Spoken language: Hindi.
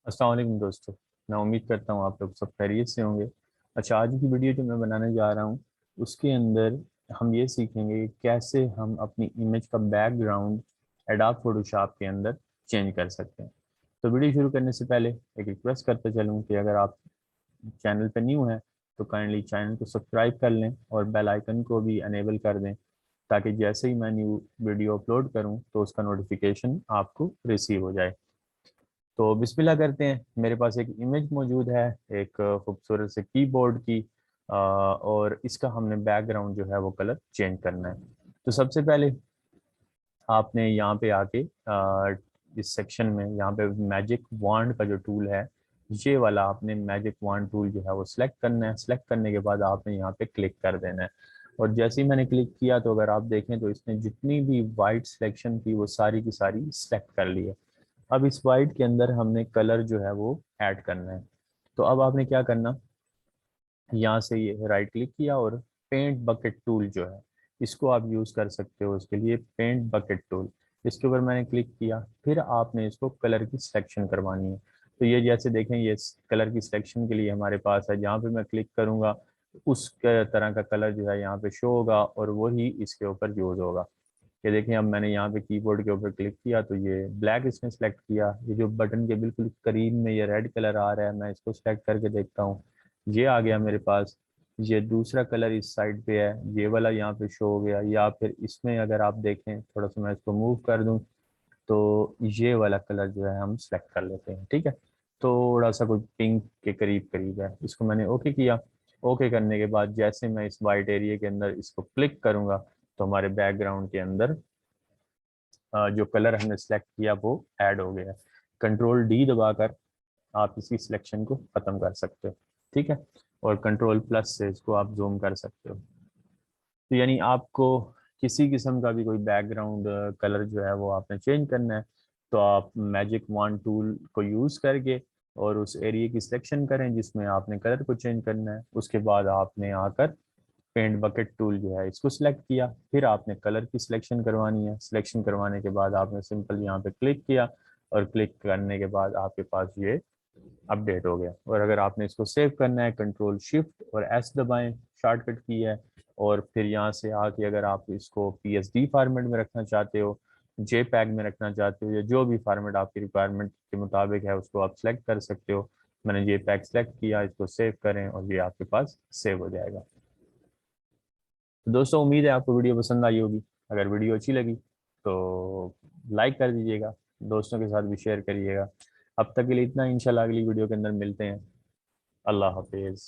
अस्सलाम वालेकुम दोस्तों। मैं उम्मीद करता हूँ आप लोग सब खैरियत से होंगे। अच्छा, आज की वीडियो जो मैं बनाने जा रहा हूँ उसके अंदर हम ये सीखेंगे कि कैसे हम अपनी इमेज का बैकग्राउंड एडोब फोटोशॉप के अंदर चेंज कर सकते हैं। तो वीडियो शुरू करने से पहले एक रिक्वेस्ट करते चलूँ कि अगर आप चैनल पर न्यू हैं तो काइंडली चैनल को सब्सक्राइब कर लें और बेल आइकन को भी अनेबल कर दें, ताकि जैसे ही मैं न्यू वीडियो अपलोड करूँ तो उसका नोटिफिकेशन आपको रिसीव हो जाए। तो बिस्मिल्लाह करते हैं। मेरे पास एक इमेज मौजूद है, एक खूबसूरत से कीबोर्ड की, और इसका हमने बैकग्राउंड जो है वो कलर चेंज करना है। तो सबसे पहले आपने यहाँ पे आके इस सेक्शन में यहाँ पे मैजिक वांड का जो टूल है, ये वाला आपने मैजिक वांड टूल जो है वो सिलेक्ट करना है। सिलेक्ट करने के बाद आपने यहाँ पे क्लिक कर देना है। और जैसे ही मैंने क्लिक किया तो अगर आप देखें तो इसने जितनी भी वाइट सिलेक्शन थी वो सारी की सारी सिलेक्ट कर ली है। अब इस वाइट के अंदर हमने कलर जो है वो ऐड करना है। तो अब आपने क्या करना, यहाँ से ये राइट क्लिक किया और पेंट बकेट टूल जो है इसको आप यूज़ कर सकते हो। उसके लिए पेंट बकेट टूल, इसके ऊपर मैंने क्लिक किया, फिर आपने इसको कलर की सिलेक्शन करवानी है। तो ये जैसे देखें ये कलर की सिलेक्शन के लिए हमारे पास है। जहाँ पे मैं क्लिक करूँगा उस तरह का कलर जो है यहाँ पे शो होगा और वही इसके ऊपर यूज़ होगा। ये देखें, अब मैंने यहाँ पे कीबोर्ड के ऊपर क्लिक किया तो ये ब्लैक इसने सेलेक्ट किया। ये जो बटन के बिल्कुल करीब में ये रेड कलर आ रहा है, मैं इसको सेलेक्ट करके देखता हूँ, ये आ गया मेरे पास। ये दूसरा कलर इस साइड पे है, ये वाला यहाँ पे शो हो गया। या फिर इसमें अगर आप देखें, थोड़ा सा मैं इसको मूव कर दूँ तो ये वाला कलर जो है हम सेलेक्ट कर लेते हैं। ठीक है, थोड़ा सा कोई पिंक के करीब करीब है। इसको मैंने ओके किया। ओके करने के बाद जैसे मैं इस वाइट एरिया के अंदर इसको क्लिक करूंगा तो हमारे बैकग्राउंड के अंदर जो कलर हमने सेलेक्ट किया वो ऐड हो गया। कंट्रोल डी दबाकर आप इसकी सिलेक्शन को ख़त्म कर सकते हो। ठीक है, और कंट्रोल प्लस से इसको आप जूम कर सकते हो। तो यानी आपको किसी किस्म का भी कोई बैकग्राउंड कलर जो है वो आपने चेंज करना है तो आप मैजिक वन टूल को यूज़ करके और उस एरिया की सिलेक्शन करें जिसमें आपने कलर को चेंज करना है। उसके बाद आपने आकर पेंट बकेट टूल जो है इसको सिलेक्ट किया, फिर आपने कलर की सिलेक्शन करवानी है। सिलेक्शन करवाने के बाद आपने सिंपल यहाँ पे क्लिक किया और क्लिक करने के बाद आपके पास ये अपडेट हो गया। और अगर आपने इसको सेव करना है, कंट्रोल शिफ्ट और एस दबाएं, शॉर्टकट की है। और फिर यहाँ से आके अगर आप इसको पीएसडी फॉर्मेट में रखना चाहते हो, जे पैग में रखना चाहते हो, या जो भी फॉर्मेट आपकी रिक्वायरमेंट के मुताबिक है उसको आप सेलेक्ट कर सकते हो। मैंने जे पैग सेलेक्ट किया, इसको सेव करें और ये आपके पास सेव हो जाएगा। तो दोस्तों, उम्मीद है आपको वीडियो पसंद आई होगी। अगर वीडियो अच्छी लगी तो लाइक कर दीजिएगा, दोस्तों के साथ भी शेयर करिएगा। अब तक के लिए इतना, इंशाल्लाह अगली वीडियो के अंदर मिलते हैं। अल्लाह हाफिज़।